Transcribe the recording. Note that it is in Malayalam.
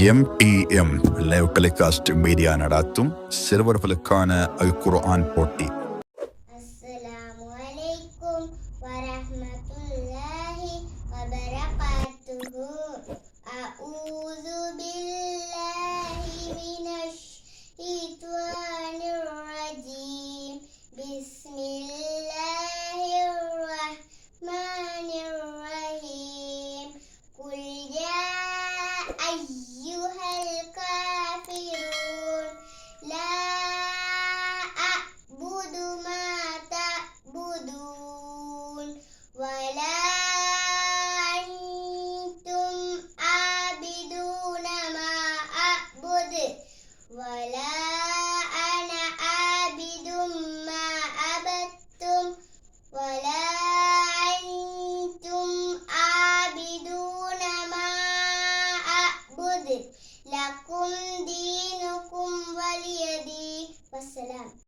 MTM ലൈവ് ടെലികാസ്റ്റ് മീഡിയ നടത്തും സിൽവർ അൽ ഖുർആൻ പോട്ടി. അസ്സലാമു അലൈക്കും വറഹ്മത്തുള്ളാഹി വബറകാതുഹു. അഊദു ബില്ലാഹി മിനശ് ശൈത്വാനിർ റജീം. ബിസ്മില്ലാഹിർ റഹ്മാനിർ റഹീം. ഖുൽ യാ അയ്യുഹൽ കാഫിറൂൻ ലാ അഅ്ബുദു മാ തഅ്ബുദൂൻ വലാ അൻതും ആബിദൂന മാ അഅ്ബുദു വലാ അന ആബിദും മാ അബദ്തും വലാ അൻതും ആബിദൂന മാ അഅ്ബുദു ലക്കും ദീനുക്കും വലിയ ദീൻ. വസ്സലാം.